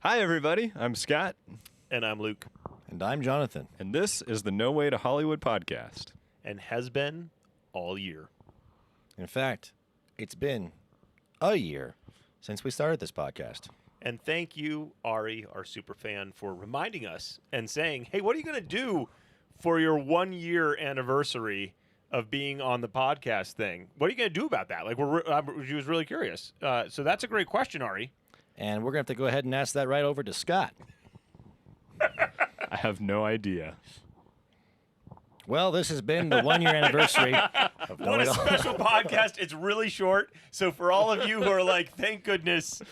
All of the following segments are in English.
Hi, everybody. I'm Scott. And I'm Luke. And I'm Jonathan. And this is the No Way to Hollywood podcast. And has been all year. In fact, it's been a year since we started this podcast. And thank you, Ari, our super fan, for reminding us and saying, hey, what are you going to do for your 1 year anniversary of being on the podcast thing? What are you going to do about that? She was really curious. So that's a great question, Ari. And we're going to have to go ahead and ask that right over to Scott. I have no idea. Well, this has been the 1 year anniversary of What a special podcast. It's really short. So for all of you who are like, thank goodness,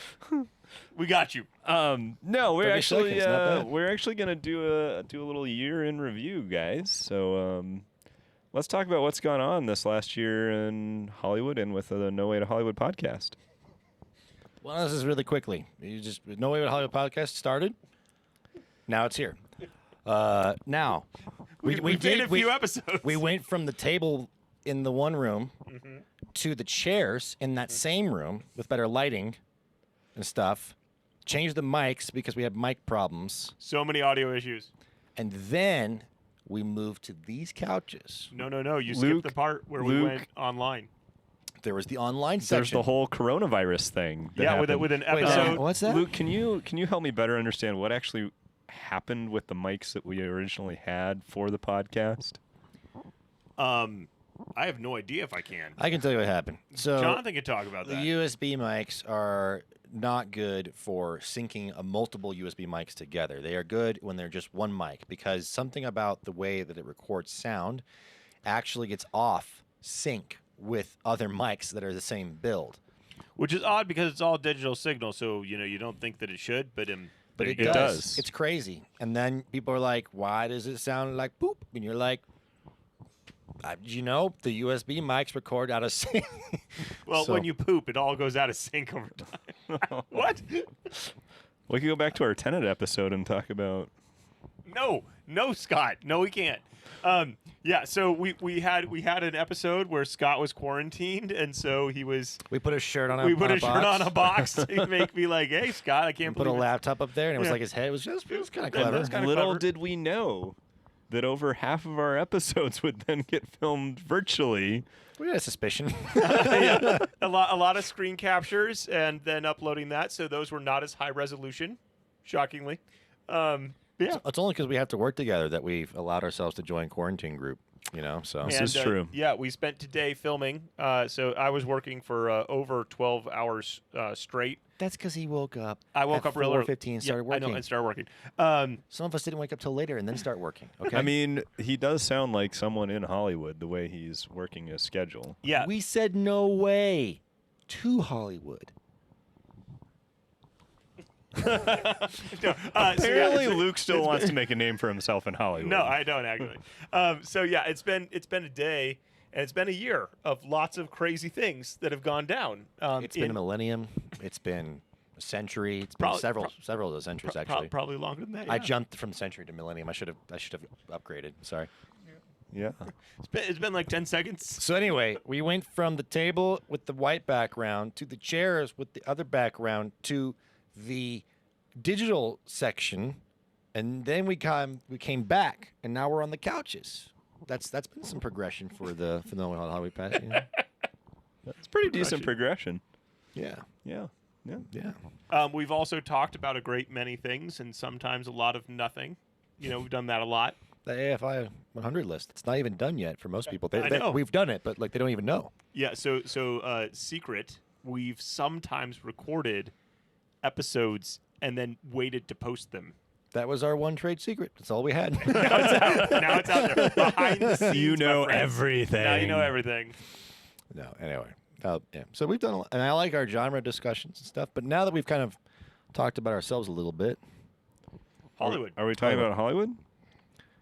we got you. No, we're 30 actually seconds, not bad. we're actually gonna do a little year in review, guys. So let's talk about what's gone on this last year in Hollywood and with the No Way to Hollywood podcast. Well, this is really quickly. No Way to Hollywood podcast started. Now it's here. Now, We did a few episodes. We went from the table in the one room to the chairs in that same room with better lighting and stuff. Changed the mics because we had mic problems. So many audio issues. And then we moved to these couches. No. You Luke, skipped the part where we went online. There was the online There's section. the whole coronavirus thing. That Yeah, happened. with an Wait, episode. what's that? Luke, can you help me better understand what actually happened with the mics that we originally had for the podcast? I have no idea if I can. I can tell you what happened. So Jonathan can talk about the that. USB mics are not good for syncing multiple USB mics together. They are good when they're just one mic because something about the way that it records sound actually gets off sync with other mics that are the same build. Which is odd because it's all digital signal, so you don't think that it should, but But it It does. does. It's crazy. And then people are like, why does it sound like poop? And you're like, the USB mics record out of sync. Well, So- when you poop, it all goes out of sync over time. What? We could go back to our Tenet episode and talk about. No, Scott. No, we can't. Yeah. So we had an episode where Scott was quarantined, and so he was. We put a shirt on We put a shirt box. on a box to make me like, hey, Scott, I can't Put a believe it. laptop up there, and it was Yeah. like his head was kind of Yeah, clever. that's kinda Little clever. did we know that over half of our episodes would then get filmed virtually. We had a suspicion. Yeah. A lot of screen captures and then uploading that, so those were not as high resolution, shockingly. Yeah. It's only because we have to work together that we've allowed ourselves to join quarantine group. So This is true. Yeah, we spent today filming. So I was working for over 12 hours straight. that's because he woke up. I woke at up real early. 4:15 and started I working. know, and started working. Some of us didn't wake up till later and then start working. Okay. I mean, he does sound like someone in Hollywood the way he's working his schedule. Yeah. we said no way to Hollywood. Apparently, Luke still wants to make a name for himself in Hollywood. No, I don't actually. So yeah, it's been a day, and it's been a year of lots of crazy things that have gone down. It's been a millennium. It's been a century. It's been Probably- several of those centuries actually. probably longer than that. I yeah. jumped from century to millennium. I should have upgraded. Sorry. Yeah. It's been like 10 seconds. So anyway, we went from the table with the white background to the chairs with the other background to the digital section, and then we came back, and now we're on the couches. That's been some progression for the Hollywood Pass. It's pretty decent progression. Yeah, Yeah. Yeah. yeah. We've also talked about a great many things, and sometimes a lot of nothing. We've done that a lot. The AFI 100 list. It's not even done yet for most people. I know. We've done it, but they don't even know. Yeah. So secret. We've sometimes recorded episodes and then waited to post them. That was our one trade secret. That's all we had. Now it's out there behind the scenes. You know my friends. everything. Now you know everything. No, anyway. Yeah. So we've done a lot, and I like our genre discussions and stuff, but now that we've kind of talked about ourselves a little bit. Hollywood. Are we talking Hollywood. about Hollywood?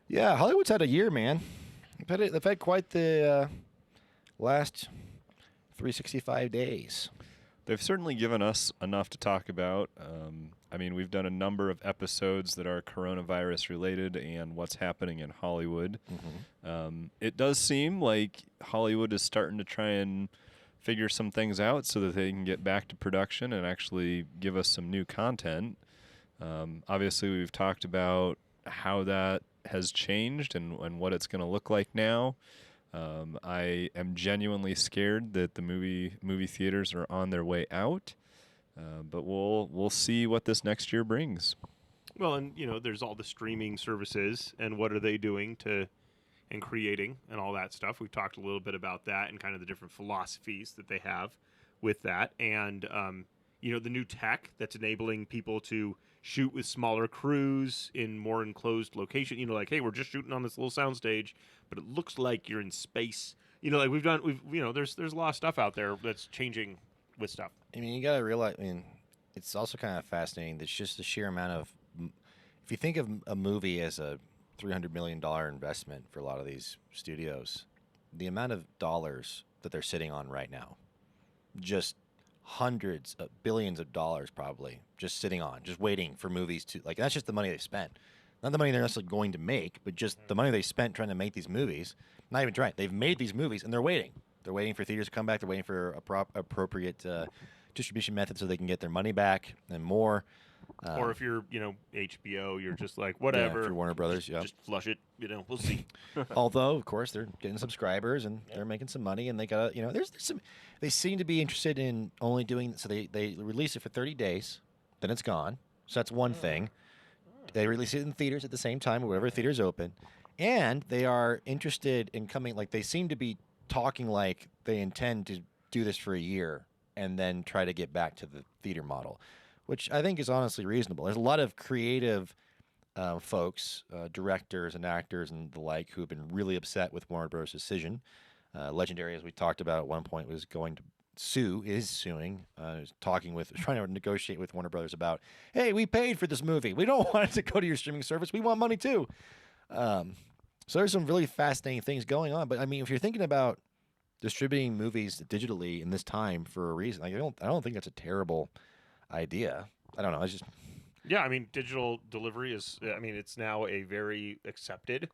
Yeah, Hollywood's had a year, man. They've had quite the last 365 days. They've certainly given us enough to talk about. I mean, we've done a number of episodes that are coronavirus related and what's happening in Hollywood. It does seem like Hollywood is starting to try and figure some things out so that they can get back to production and actually give us some new content. Obviously, we've talked about how that has changed and what it's going to look like now. I am genuinely scared that the movie theaters are on their way out, but we'll see what this next year brings. Well, and there's all the streaming services, and what are they doing and creating and all that stuff. We've talked a little bit about that and kind of the different philosophies that they have with that, and the new tech that's enabling people to shoot with smaller crews in more enclosed location. Like, hey, we're just shooting on this little soundstage, but it looks like you're in space. Like there's a lot of stuff out there that's changing with stuff. I mean, you got to realize. I mean, it's also kind of fascinating. That's just the sheer amount of. If you think of a movie as a $300 million investment for a lot of these studios, the amount of dollars that they're sitting on right now, just hundreds of billions of dollars probably just sitting on, just waiting for movies to, like, that's just the money they spent. Not the money they're necessarily going to make, but just the money they spent trying to make these movies. Not even trying. They've made these movies and they're waiting. They're waiting for theaters to come back. They're waiting for appropriate distribution methods so they can get their money back and more. Or if you're, HBO, you're just like, whatever. Yeah, if you're Warner Brothers, yeah. Just flush it. We'll see. Although, of course, they're getting subscribers and they're making some money, and they got to, there's some. They seem to be interested in only doing so. They release it for 30 days, then it's gone. So that's one thing. They release it in theaters at the same time, or whatever theater's open, and they are interested in coming. Like, they seem to be talking like they intend to do this for a year and then try to get back to the theater model, which I think is honestly reasonable. There's a lot of creative folks, directors and actors and the like, who have been really upset with Warner Bros.' decision. Legendary, as we talked about at one point, is suing, trying to negotiate with Warner Brothers about, hey, we paid for this movie. We don't want it to go to your streaming service. We want money too. So there's some really fascinating things going on. But I mean, if you're thinking about distributing movies digitally in this time for a reason, like, I don't think that's a terrible idea. I don't know. It's just, yeah. I mean, digital delivery is. I mean, it's now a very accepted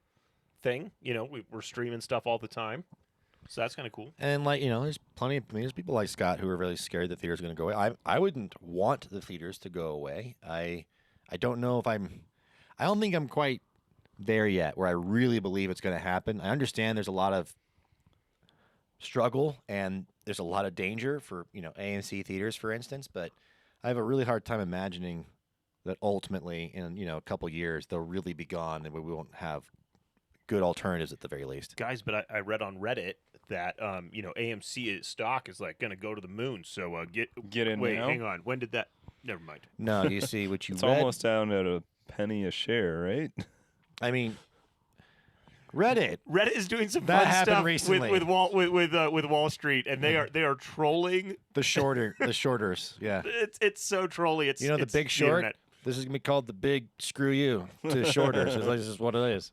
thing. We're streaming stuff all the time, so that's kind of cool. And there's plenty of. I mean, there's people like Scott who are really scared that theaters are going to go away. I wouldn't want the theaters to go away. I don't know if I don't think I'm quite there yet where I really believe it's going to happen. I understand there's a lot of struggle and there's a lot of danger for AMC theaters, for instance, but I have a really hard time imagining that ultimately in a couple years they'll really be gone and we won't have good alternatives at the very least. Guys, but I read on Reddit that AMC stock is like going to go to the moon. So get in. Wait, now? Hang on. When did that? Never mind. No, you see what you it's read? almost down at a penny a share, right? I mean, Reddit is doing some that fun happened stuff recently with Wall Street, and they are trolling the shorters. Yeah, it's so trolly. It's the it's Big the Short. internet. This is gonna be called the Big Screw You to shorters. This is what it is.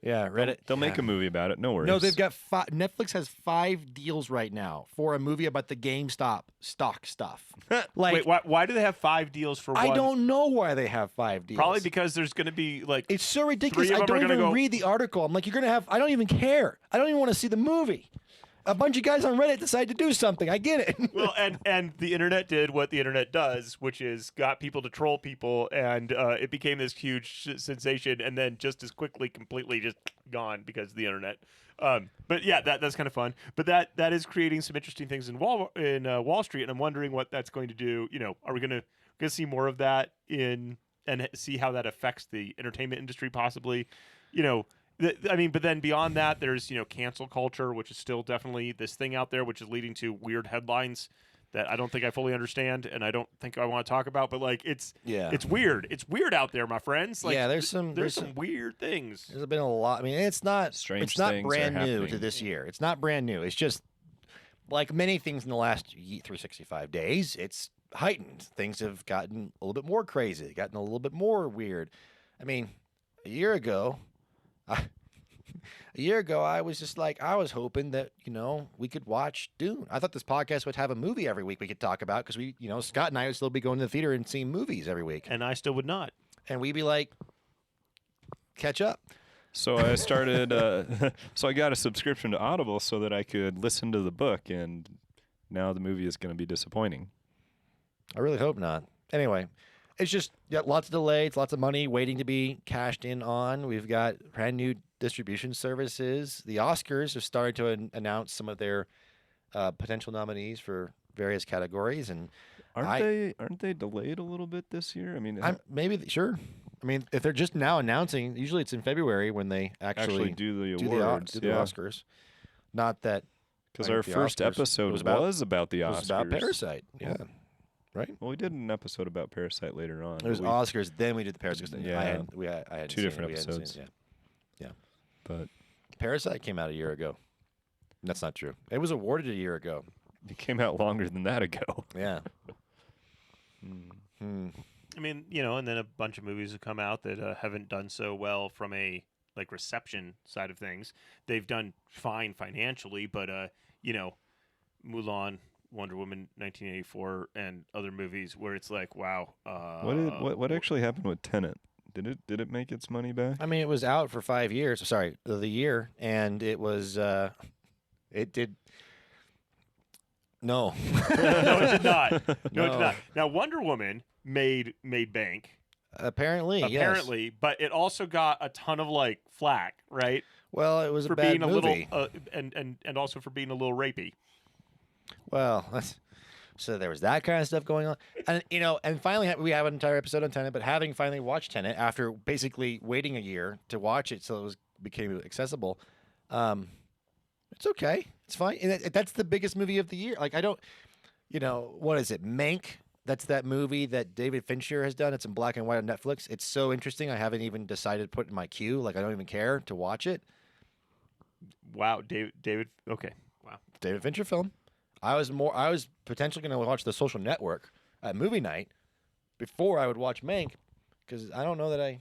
Yeah, Reddit. They'll make a movie about it. No worries. No, they've got Netflix has 5 deals right now for a movie about the GameStop stock stuff. Wait, why do they have 5 deals for one? I don't know why they have 5 deals. Probably because there's going to be it's so ridiculous. I don't even read the article. I'm like, you're going to have. I don't even care. I don't even want to see the movie. A bunch of guys on Reddit decide to do something. I get it. Well, and the internet did what the internet does, which is got people to troll people, and it became this huge sensation, and then just as quickly, completely just gone because of the internet. But yeah, that's kind of fun. But that is creating some interesting things in Wall Street, and I'm wondering what that's going to do. Are we going to see more of that and see how that affects the entertainment industry possibly? But then beyond that, there's cancel culture, which is still definitely this thing out there, which is leading to weird headlines that I don't think I fully understand, and I don't think I want to talk about. But it's weird. It's weird out there, my friends. Like, there's some weird things. There's been a lot. I mean, it's not brand new to this year. It's not brand new. It's just like many things in the last 365 days. It's heightened. Things have gotten a little bit more crazy, gotten a little bit more weird. I mean, a year ago, I was just like, I was hoping that, we could watch Dune. I thought this podcast would have a movie every week we could talk about because Scott and I would still be going to the theater and seeing movies every week. And I still would not. And we'd be like, catch up. So I started, so I got a subscription to Audible so that I could listen to the book, and now the movie is going to be disappointing. I really hope not. Anyway, it's just lots of delays, lots of money waiting to be cashed in on. We've got brand new distribution services. The Oscars have started to announce some of their potential nominees for various categories, and Aren't they delayed a little bit this year? I mean, sure. I mean, if they're just now announcing, usually it's in February when they actually do the do awards. do the Oscars. Not that because our first episode was about the Oscars. It was about Parasite. Yeah. Right. Well, we did an episode about Parasite later on. It was Oscars, then we did the Parasite. Yeah. I had two different episodes. Yeah. But Parasite came out a year ago. That's not true. It was awarded a year ago. it came out longer than that ago. Yeah. I mean, and then a bunch of movies have come out that haven't done so well from a reception side of things. They've done fine financially, but Mulan, Wonder Woman 1984, and other movies where it's like, wow. What actually happened with Tenet? Did it make its money back? I mean, it was out for 5 years. Sorry, the year, and it was it did. No. No, it did not. No, it No. did not. Now, Wonder Woman made Apparently, apparently, but it also got a ton of flack, right? Well, it was For a bad being a movie. little, and also for being a little rapey. Well, so there was that kind of stuff going on, and and finally we have an entire episode on Tenet. But having finally watched Tenet after basically waiting a year to watch it, so became accessible. It's okay. It's fine. And that's the biggest movie of the year. Like I don't, what is it? Mank. That's that movie that David Fincher has done. It's in black and white on Netflix. It's so interesting. I haven't even decided to put it in my queue. Like I don't even care to watch it. Wow, David. Okay, wow. David Fincher film. I was potentially going to watch The Social Network at movie night before I would watch Mank, because I don't know that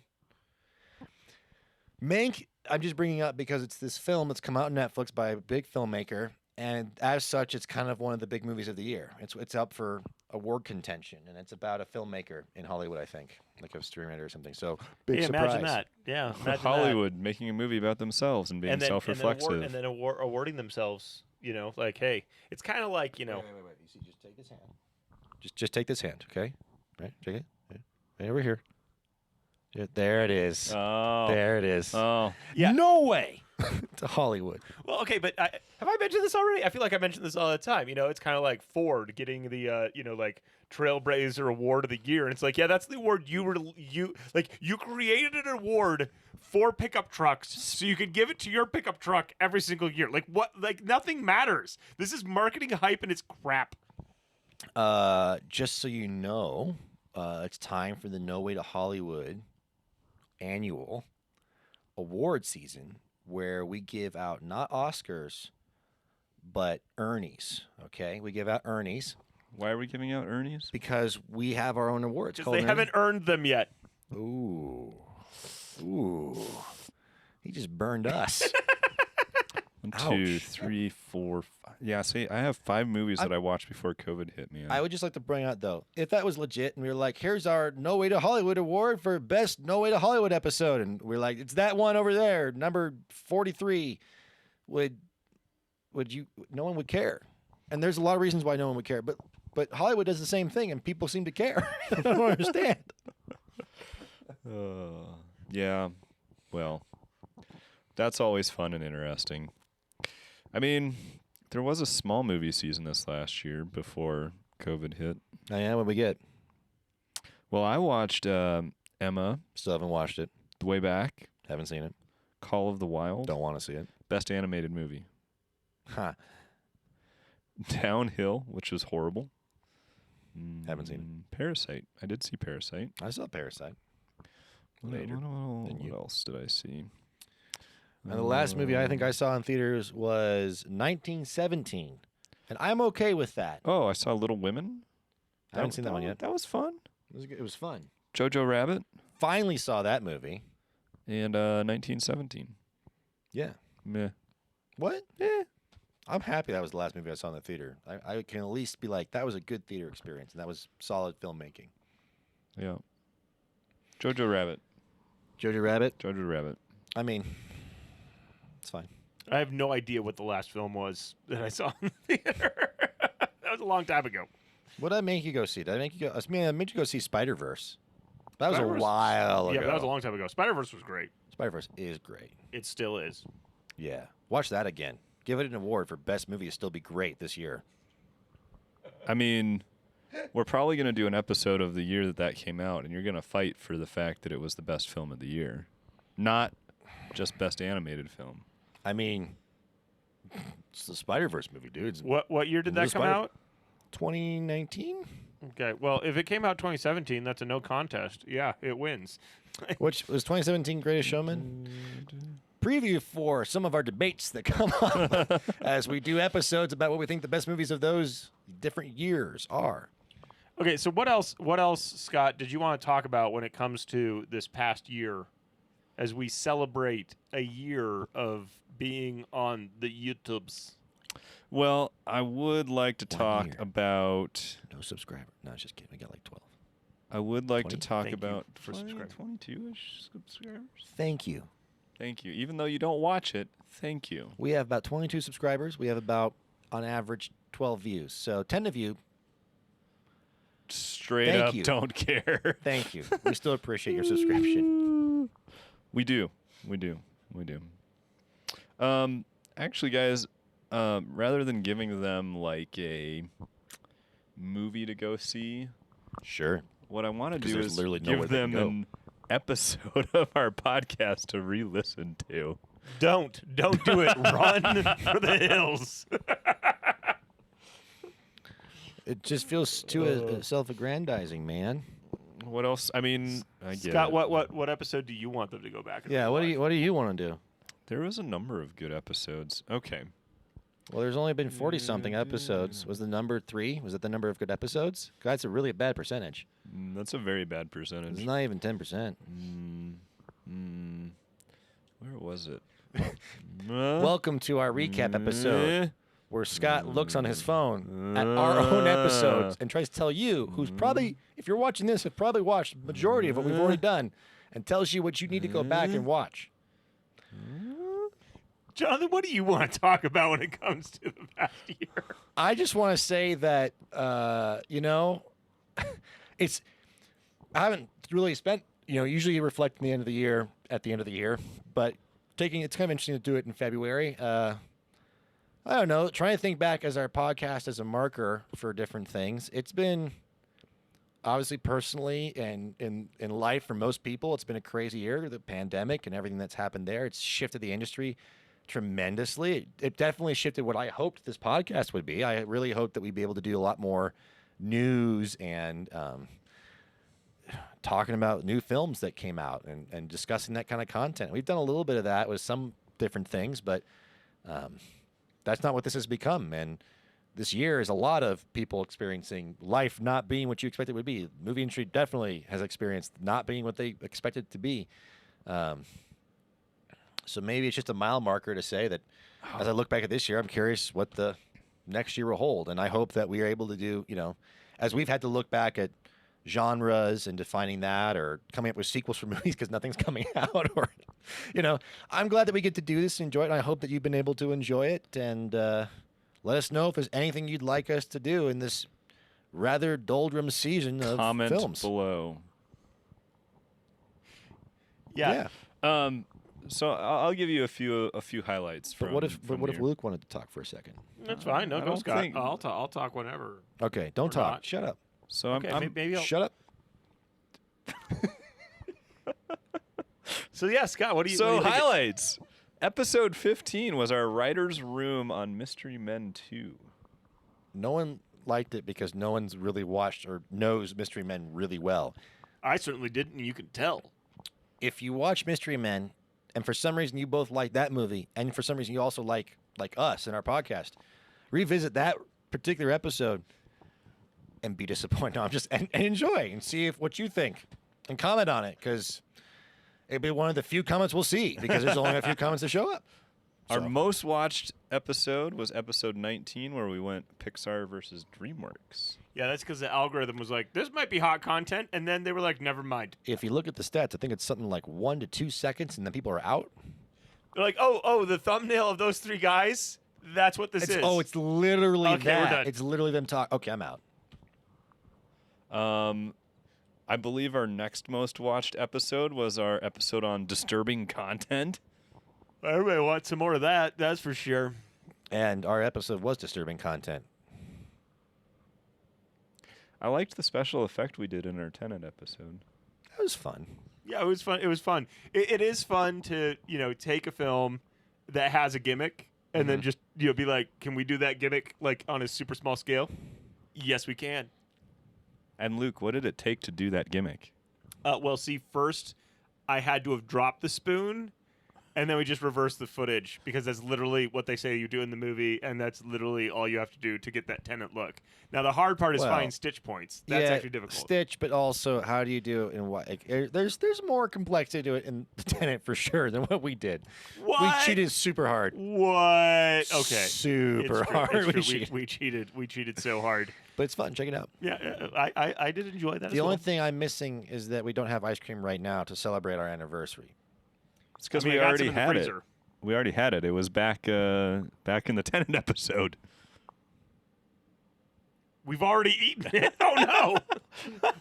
Mank, I'm just bringing up because it's this film that's come out on Netflix by a big filmmaker, and as such, it's kind of one of the big movies of the year. It's up for award contention, and it's about a filmmaker in Hollywood, I think, like a screenwriter or something. So big surprise. Imagine that. Yeah, imagine Hollywood making a movie about themselves and being self-reflexive. and then awarding themselves. Like, hey, it's kind of like, Wait. You see, just take this hand. Just take this hand, okay? Right, take it. Right over here. Yeah, there it is. Oh. There it is. Oh. Yeah. No way. To Hollywood. Well, okay, but have I mentioned this already? I feel like I mention this all the time. It's kind of like Ford getting the, Trailblazer Award of the Year, and it's like, yeah, that's the award you created an award for pickup trucks, so you could give it to your pickup truck every single year. Like what? Like nothing matters. This is marketing hype, and it's crap. Just so you know, it's time for the No Way to Hollywood annual award season, where we give out not Oscars, but Ernies. Okay, we give out Ernies Why are we giving out Ernies? because we have our own awards. Because they haven't earned them yet. Ooh, he just burned us. 1, 2, Ouch. 3, 4, 5. Yeah, see, I have 5 movies that I watched before COVID hit me. I would just like to bring out, though, if that was legit and we were like, here's our No Way to Hollywood award for best No Way to Hollywood episode, and we're like, it's that one over there, number 43, would you, no one would care. And there's a lot of reasons why no one would care, but Hollywood does the same thing and people seem to care. I don't understand. Yeah, well, that's always fun and interesting. I mean, there was a small movie season this last year before COVID hit. I am what we get. Well, I watched Emma, Still haven't watched it. way back, Haven't seen it. Call of the Wild, Don't want to see it. best animated movie. Huh. Downhill, which was horrible. Haven't seen Parasite. I did see Parasite. I saw Parasite. What, Later than you. what else did I see? And the last movie I think I saw in theaters was 1917. And I'm okay with that. Oh, I saw Little Women. I haven't seen that one yet. That was fun. It was fun. Jojo Rabbit Finally saw that movie. and 1917. Yeah. Meh. What? Yeah. I'm happy that was the last movie I saw in the theater. I can at least be like, that was a good theater experience, and that was solid filmmaking. Yeah. Jojo Rabbit. Jojo Rabbit? Jojo Rabbit. I mean, it's fine. I have no idea what the last film was that I saw in the theater. That was a long time ago. What did I make you go see? Did I make you go? I mean, I made you go see Spider-Verse. That was a Spider-Verse- while ago. Yeah, but that was a long time ago. Spider-Verse was great. Spider-Verse is great. It still is. Yeah. Watch that again. Give it an award for best movie to still be great this year. I mean, we're probably going to do an episode of the year that came out, and you're going to fight for the fact that it was the best film of the year, not just best animated film. I mean, it's the Spider-Verse movie, dude. What year did that come out? 2019? Okay, well, if it came out 2017, that's a no contest. Yeah, it wins. Which was 2017 Greatest Showman? Preview for some of our debates that come up as we do episodes about what we think the best movies of those different years are. Okay, so what else, Scott, did you want to talk about when it comes to this past year as we celebrate a year of being on the YouTubes? Well, I would like to 1 talk year. about. No subscriber. No, just kidding. We got like 12. I would like to 20? talk Thank you about for subscribing. 22-ish subscribers. Thank you. Thank you. Even though you don't watch it, thank you. We have about 22 subscribers. We have about, on average, 12 views. So 10 of you, Straight Thank up, you. don't care. thank you. We still appreciate your subscription. We do. Actually, guys, rather than giving them like a movie to go see, Sure. what I want to 'Cause do there's is literally nowhere give they can them go. an episode of our podcast to re-listen to. Don't do it. Run for the hills. It just feels too self-aggrandizing, man. What else? I mean, I get Scott, it. what episode do you want them to go back and Yeah, what rewatch? do you want to do? There was a number of good episodes. Okay. Well, there's only been 40-something episodes. Was the number 3? Was it the number of good episodes? That's a really bad percentage. That's a very bad It's percentage. not even 10%. Where was it? Welcome to our recap episode where Scott looks on his phone at our own episodes and tries to tell you, who's probably, if you're watching this, have probably watched the majority of what we've already done, and tells you what you need to go back and watch. Jonathan, what do you want to talk about when it comes to the past year? I just want to say that, it's, I haven't really spent, usually you reflect on the end of the year at the end of the year, but it's kind of interesting to do it in February. I don't know, trying to think back as our podcast as a marker for different things. It's been, obviously personally and in life for most people, it's been a crazy year, the pandemic and everything that's happened there. It's shifted the industry tremendously. It definitely shifted what I hoped this podcast would be. I really hoped that we'd be able to do a lot more news and talking about new films that came out and discussing that kind of content. We've done a little bit of that with some different things, but that's not what this has become. And this year is a lot of people experiencing life not being what you expected it would be. The movie industry definitely has experienced not being what they expected it to be. So maybe it's just a mile marker to say that as I look back at this year, I'm curious what the next year will hold. And I hope that we are able to do, as we've had to look back at genres and defining that or coming up with sequels for movies because nothing's coming out or, I'm glad that we get to do this and enjoy it. And I hope that you've been able to enjoy it and let us know if there's anything you'd like us to do in this rather doldrum season of Comment films. below. Yeah. So I'll give you a few highlights. But From, what if from what if your- Luke wanted to talk for a second? That's fine. No, I go, don't Scott. think- I'll talk whenever. Okay, don't Or talk. not. Shut up. So Okay, I'm maybe I'll. Shut up. So yeah, Scott, what do you? so what do you think? highlights. Episode 15 was our writer's room on Mystery Men 2. No one liked it because no one's really watched or knows Mystery Men really well. I certainly didn't. And you can tell. If you watch Mystery Men, and for some reason you both like that movie, and for some reason you also like us in our podcast, revisit that particular episode and be disappointed. No, I'm just and enjoy and see what you think and comment on it because it'll be one of the few comments we'll see because there's only a few comments that show up. Our So- most watched episode was episode 19, where we went Pixar versus DreamWorks. Yeah, that's because the algorithm was like, this might be hot content, and then they were like, never mind. If you look at the stats, I think it's something like 1 to 2 seconds, and then people are out. They're like, oh, the thumbnail of those three guys. That's what this is. It's literally Okay, we're that. done. It's literally them talk. Okay, I'm out. I believe our next most watched episode was our episode on disturbing content. Everybody wants some more of that. That's for sure. And our episode was disturbing content. I liked the special effect we did in our Tenet episode. That was fun. Yeah, it was fun. It was fun. It is fun to take a film that has a gimmick and then just be like, can we do that gimmick like on a super small scale? Yes, we can. And Luke, what did it take to do that gimmick? Well, see, first I had to have dropped the spoon, and then we just reversed the footage because that's literally what they say you do in the movie, and that's literally all you have to do to get that Tenet look. Now, the hard part is finding stitch points. That's actually difficult. Stitch, but also how do you do it and what? Like, there's more complexity to it in the Tenet for sure than what we did. What? We cheated super hard. What? Okay. Super It's true. hard. It's true. We cheated. We cheated so hard. But it's fun. Check it out. Yeah, I did enjoy that. The only thing I'm missing is that we don't have ice cream right now to celebrate our anniversary. It's because I we got already some in the had it. freezer. We already had it. It was back in the Tenet episode. We've already eaten it. Oh no!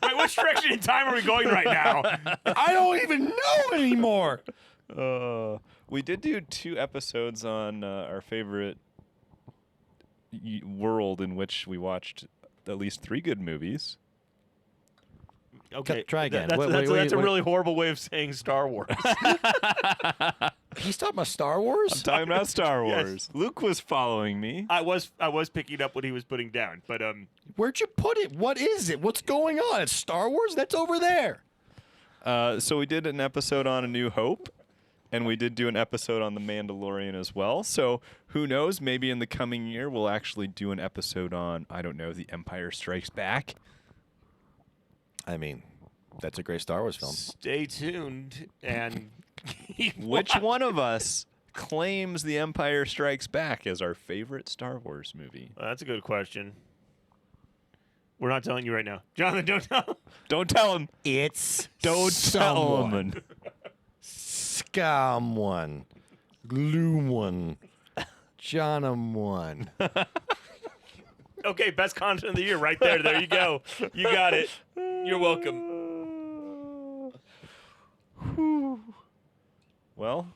Wait, which direction in time are we going right now? I don't even know anymore. We did do 2 episodes on our favorite world in which we watched at least 3 good movies. Okay, Try again. That's a really horrible way of saying Star Wars. He's talking about Star Wars? I'm talking about Star Yes. Wars. Luke was following me. I was picking up what he was putting down, but Where'd you put it? What is it? What's going on? It's Star Wars? That's over there. So we did an episode on A New Hope, and we did do an episode on The Mandalorian as well. So who knows? Maybe in the coming year we'll actually do an episode on, I don't know, The Empire Strikes Back. I mean, that's a great Star Wars film. stay tuned and keep Which one of us claims The Empire Strikes Back as our favorite Star Wars movie? That's a good question. We're not telling you right now, Jonathan. Don't tell. Don't tell him. It's Don't tell someone. him. Scum one. Glue one. Johnum one. Okay, best content of the year, right there. There you go. You got it. You're welcome. Well,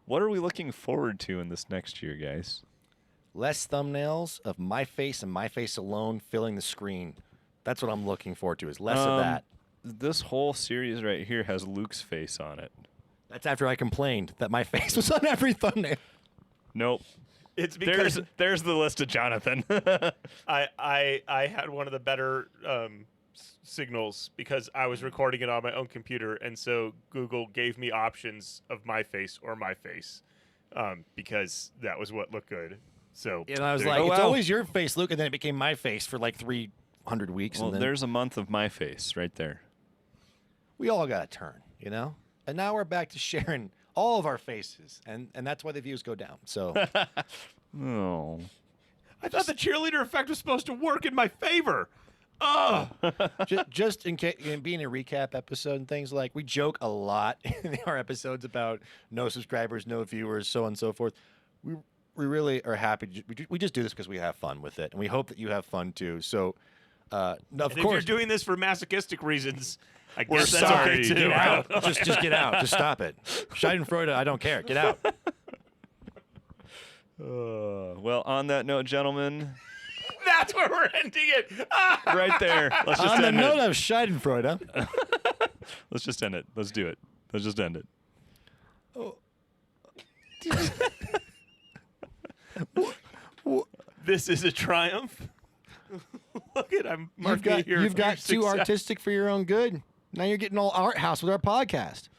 what are we looking forward to in this next year, guys? Less thumbnails of my face and my face alone filling the screen. That's what I'm looking forward to, is less of that. This whole series right here has Luke's face on it. That's after I complained that my face was on every thumbnail. Nope. It's because There's the list of Jonathan. I had one of the better signals because I was recording it on my own computer, and so Google gave me options of my face or my face because that was what looked good. So And I was there you like, go. it's always your face, Luke, and then it became my face for like 300 weeks. Well, and then there's a month of my face right there. we all got a turn, you know? And now we're back to sharing all of our faces, and that's why the views go down. So Oh. I thought the cheerleader effect was supposed to work in my favor. Oh, just in case, being a recap episode and things like, we joke a lot in our episodes about no subscribers, no viewers, so on and so forth. We really are happy. We just do this because we have fun with it, and we hope that you have fun too. So, of and if you're course, doing this for masochistic reasons, I We're guess that's sorry. okay too. get out. just get out. Just stop it. Schadenfreude, I don't care. Get out. Well, on that note, gentlemen, That's where we're ending it. Ah! right there. Let's just On the end note it. of Schadenfreude, Let's just end it. Let's do it. Let's just end it. This is a triumph. Look at I'm marking it here. you've got Huge too success. artistic for your own good. Now you're getting all art house with our podcast.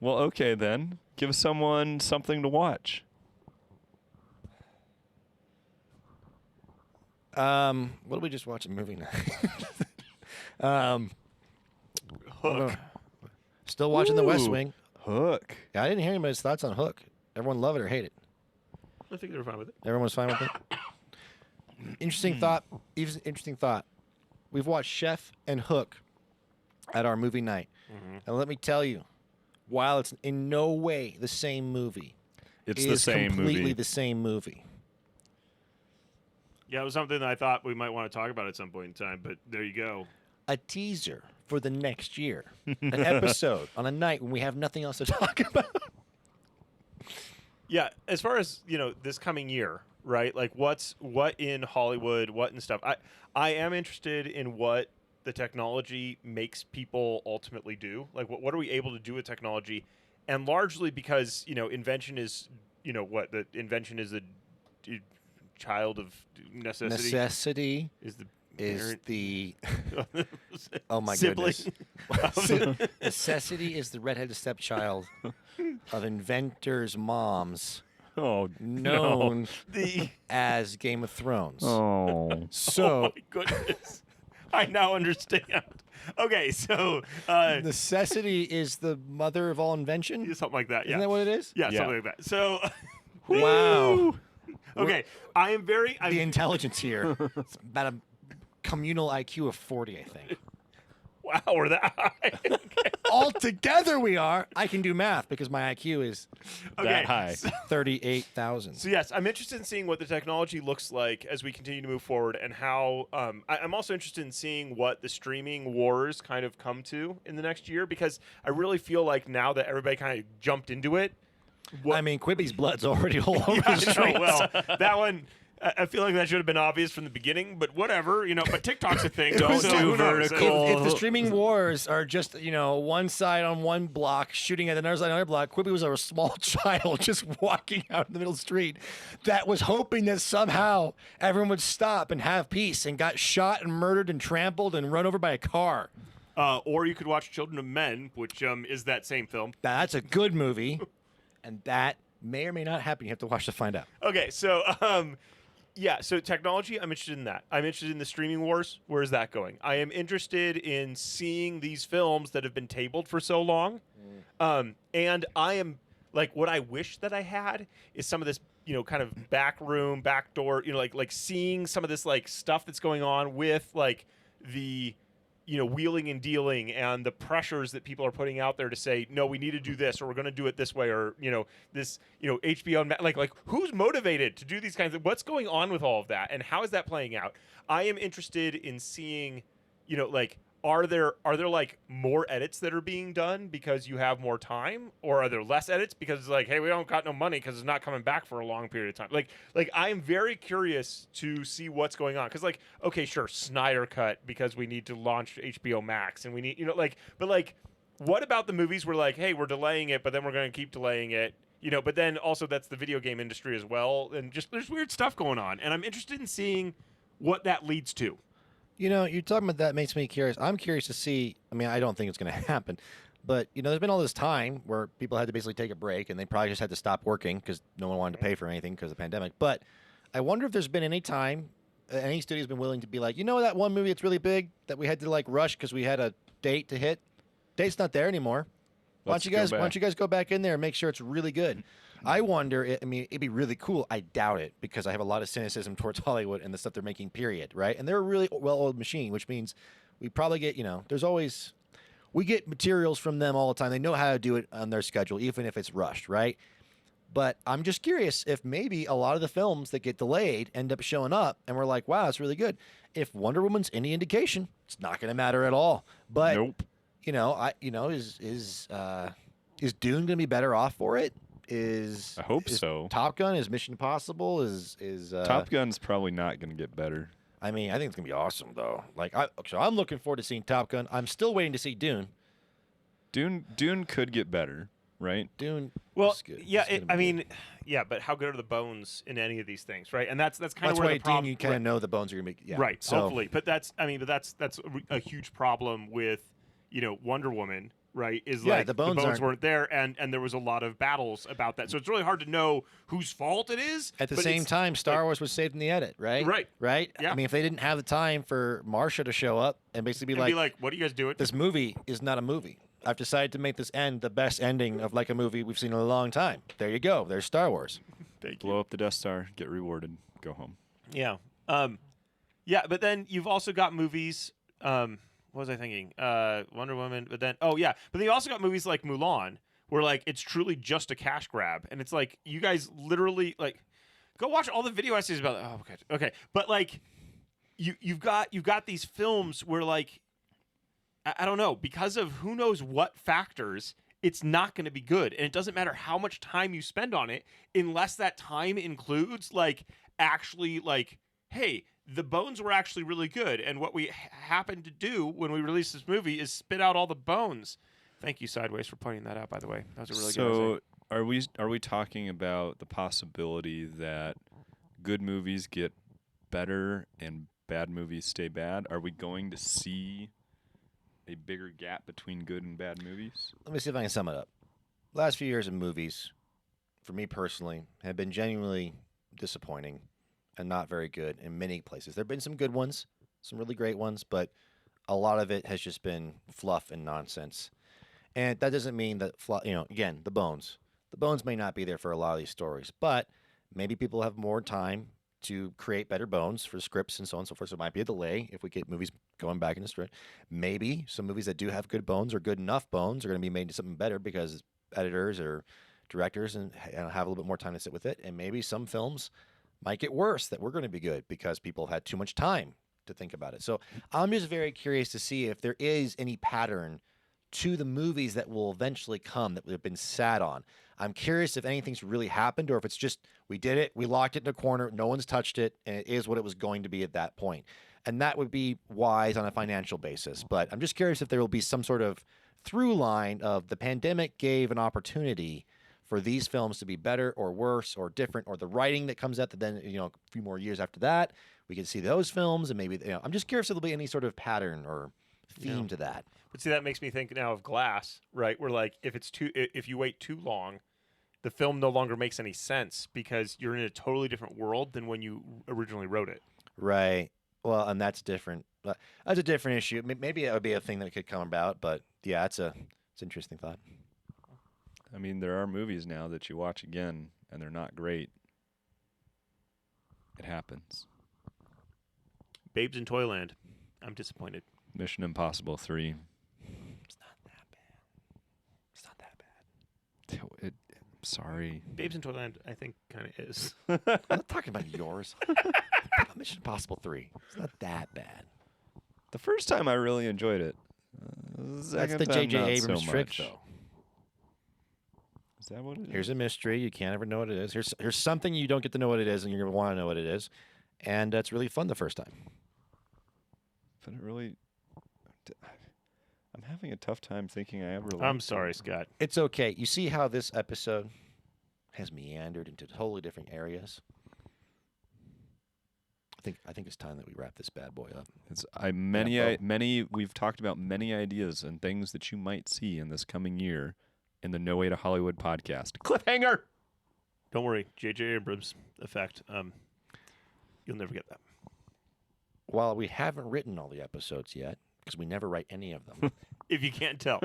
Well, okay then. Give someone something to watch. What did we just watch a movie now? Hook. Still watching The West Ooh. Wing. Hook. Yeah, I didn't hear anybody's thoughts on Hook. Everyone love it or hate it. I think they were fine with it. Everyone was fine with it. Interesting thought. Interesting thought. We've watched Chef and Hook at our movie night, and let me tell you, while it's in no way the same movie, It's it the is same completely movie. the same movie. Yeah, it was something that I thought we might want to talk about at some point in time, but there you go. A teaser for the next year. An episode on a night when we have nothing else to talk about. Yeah, as far as, this coming year, right? Like what in Hollywood, what in stuff. I am interested in what the technology makes people ultimately do. Like what are we able to do with technology? And largely because, invention is, the invention is the child of necessity. Necessity Is the is parent- the oh my sibling. goodness. Necessity is the redheaded stepchild of inventors' moms, Oh, known The as Game of Thrones. Oh. Oh So my goodness. I now understand. Okay, so necessity is the mother of all invention. something like that. Yeah. Isn't that what it is? Yeah, Yeah. something like that. So Wow. okay, I am very The intelligence here. It's about a communal IQ of 40, I think. wow, we're that high. All together we are. I can do math because my IQ is That high. 38,000. So yes, I'm interested in seeing what the technology looks like as we continue to move forward, and how. I'm also interested in seeing what the streaming wars kind of come to in the next year, because I really feel like now that everybody kind of jumped into it. I mean, Quibi's blood's already all over Yeah, the I know, streets. well, that one. I feel like that should have been obvious from the beginning, but whatever, But TikTok's a thing. Don't so do who knows? vertical. If the streaming wars are just, one side on one block shooting at another side on another block, Quibi was a small child just walking out in the middle of the street that was hoping that somehow everyone would stop and have peace, and got shot and murdered and trampled and run over by a car. Or you could watch Children of Men, which is that same film. That's a good movie, and that may or may not happen. You have to watch to find out. Okay, so yeah, so technology, I'm interested in that. I'm interested in the streaming wars. Where is that going? I am interested in seeing these films that have been tabled for so long. And I am, like, what I wish that I had is some of this, kind of back room, back door, like seeing some of this, like, stuff that's going on with, like, the, wheeling and dealing and the pressures that people are putting out there to say, no, we need to do this, or we're going to do it this way, or, this, HBO, like who's motivated to do these kinds of, what's going on with all of that, and how is that playing out? I am interested in seeing, like, are there like more edits that are being done because you have more time, or are there less edits because it's like, hey, we don't got no money because it's not coming back for a long period of time? Like I am very curious to see what's going on, because, like, okay, sure, Snyder cut because we need to launch HBO Max and we need, but like, what about the movies where, like, hey, we're delaying it, but then we're going to keep delaying it, but then also that's the video game industry as well, and just there's weird stuff going on, and I'm interested in seeing what that leads to. You're talking about that makes me curious. I'm curious to see. I mean, I don't think it's going to happen, but there's been all this time where people had to basically take a break, and they probably just had to stop working because no one wanted to pay for anything because of the pandemic. But I wonder if there's been any time any studio's been willing to be like, that one movie that's really big that we had to, like, rush because we had a date to hit. Date's not there anymore. Why don't you guys go back in there and make sure it's really good? I wonder. It'd be really cool. I doubt it, because I have a lot of cynicism towards Hollywood and the stuff they're making. Period. Right? And they're a really well-oiled machine, which means we probably get. We get materials from them all the time. They know how to do it on their schedule, even if it's rushed. Right? But I'm just curious if maybe a lot of the films that get delayed end up showing up, and we're like, wow, it's really good. If Wonder Woman's any indication, it's not going to matter at all. But Nope. Is Dune going to be better off for it? I hope so. Top Gun, is Mission Impossible, is Top Gun's probably not going to get better. I mean, I think it's going to be awesome, though. So I'm looking forward to seeing Top Gun. I'm still waiting to see Dune. Dune could get better, right? Dune. Well, is good. yeah, It's gonna be good. yeah, but how good are the bones in any of these things, right? And that's kind That's of where why the problem. Dune, you kind of know the bones are going to be right, So hopefully, but that's a huge problem with Wonder Woman, right? Is Yeah, like the bones aren't- weren't there, and there was a lot of battles about that, so it's really hard to know whose fault it is. at the but same it's- time, Star Wars was saved in the edit, right? Right. Yeah. I mean, if they didn't have the time for Marsha to show up and basically be like, what are you guys doing? this movie is not a movie. I've decided to make this end the best ending of, like, a movie we've seen in a long time. There you go. There's Star Wars. Thank you. Blow up the Death Star, get rewarded, go home. Yeah. Yeah, but then you've also got movies. What was I thinking? Wonder Woman. But then, but then you also got movies like Mulan, where, like, it's truly just a cash grab, and it's like, you guys literally, like, Go watch all the video essays about it. Oh, okay. But like, you've got these films where like, I don't know, because of who knows what factors, it's not going to be good, and it doesn't matter how much time you spend on it, unless that time includes like actually like, hey, the bones were actually really good, and what we happened to do when we released this movie is spit out all the bones. Thank you, Sideways, for pointing that out. By the way, that was a really good. So, are we talking about the possibility that good movies get better and bad movies stay bad? Are we going to see a bigger gap between good and bad movies? Let me see if I can sum it up. Last few years of movies, for me personally, have been genuinely disappointing and not very good in many places. There have been some good ones, some really great ones, but a lot of it has just been fluff and nonsense. And that doesn't mean that, again, the bones. The bones may not be there for a lot of these stories, but maybe people have more time to create better bones for scripts and so on and so forth. So it might be a delay if we get movies going back in the script. Maybe some movies that do have good bones or good enough bones are going to be made into something better because editors or directors and have a little bit more time to sit with it. And maybe some films might get worse that were going to be good because people have had too much time to think about it. So I'm just very curious to see if there is any pattern to the movies that will eventually come that we've been sat on. I'm curious if anything's really happened or if it's just we did it, we locked it in a corner, no one's touched it, and it is what it was going to be at that point. And that would be wise on a financial basis. But I'm just curious if there will be some sort of through line of the pandemic gave an opportunity for these films to be better or worse or different, or the writing that comes out that then, a few more years after that, we can see those films and maybe, I'm just curious if there'll be any sort of pattern or theme to that. But see, that makes me think now of Glass, right? Where like if you wait too long, the film no longer makes any sense because you're in a totally different world than when you originally wrote it. Right. Well, and that's different. That's a different issue. Maybe it would be a thing that could come about, but yeah, it's an interesting thought. I mean, there are movies now that you watch again and they're not great. It happens. Babes in Toyland. I'm disappointed. Mission Impossible 3. It's not that bad. It's not that bad. Sorry. Babes in Toyland, I think, kind of is. I'm not talking about yours. I'm talking about Mission Impossible 3. It's not that bad. The first time I really enjoyed it. That's the J.J. Abrams trick, though. Is that what it is? Here's a mystery. You can't ever know what it is. Here's something you don't get to know what it is, and you're going to want to know what it is. And it's really fun the first time. But it really... I'm having a tough time thinking I ever... I'm sorry, Scott. It's okay. You see how this episode has meandered into totally different areas? I think it's time that we wrap this bad boy up. We've talked about many ideas and things that you might see in this coming year in the No Way to Hollywood podcast. Cliffhanger! Don't worry, J.J. Abrams effect. You'll never get that. While we haven't written all the episodes yet, because we never write any of them. If you can't tell.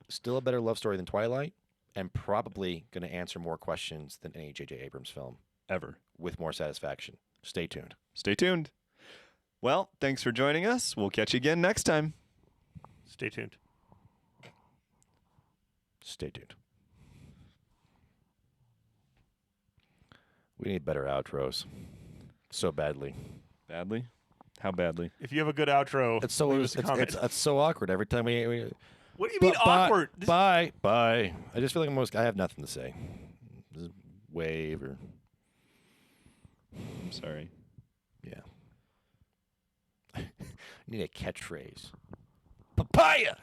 Still a better love story than Twilight, and probably going to answer more questions than any J.J. Abrams film. Ever. With more satisfaction. Stay tuned. Stay tuned. Well, thanks for joining us. We'll catch you again next time. Stay tuned. Stay tuned. We need better outros. So badly. Badly? How badly? If you have a good outro, It's so leave us a comment. it's so awkward every time we What do you mean awkward? Bye. I just feel like I have nothing to say. Just wave or I'm sorry. yeah. I need a catchphrase. Papaya.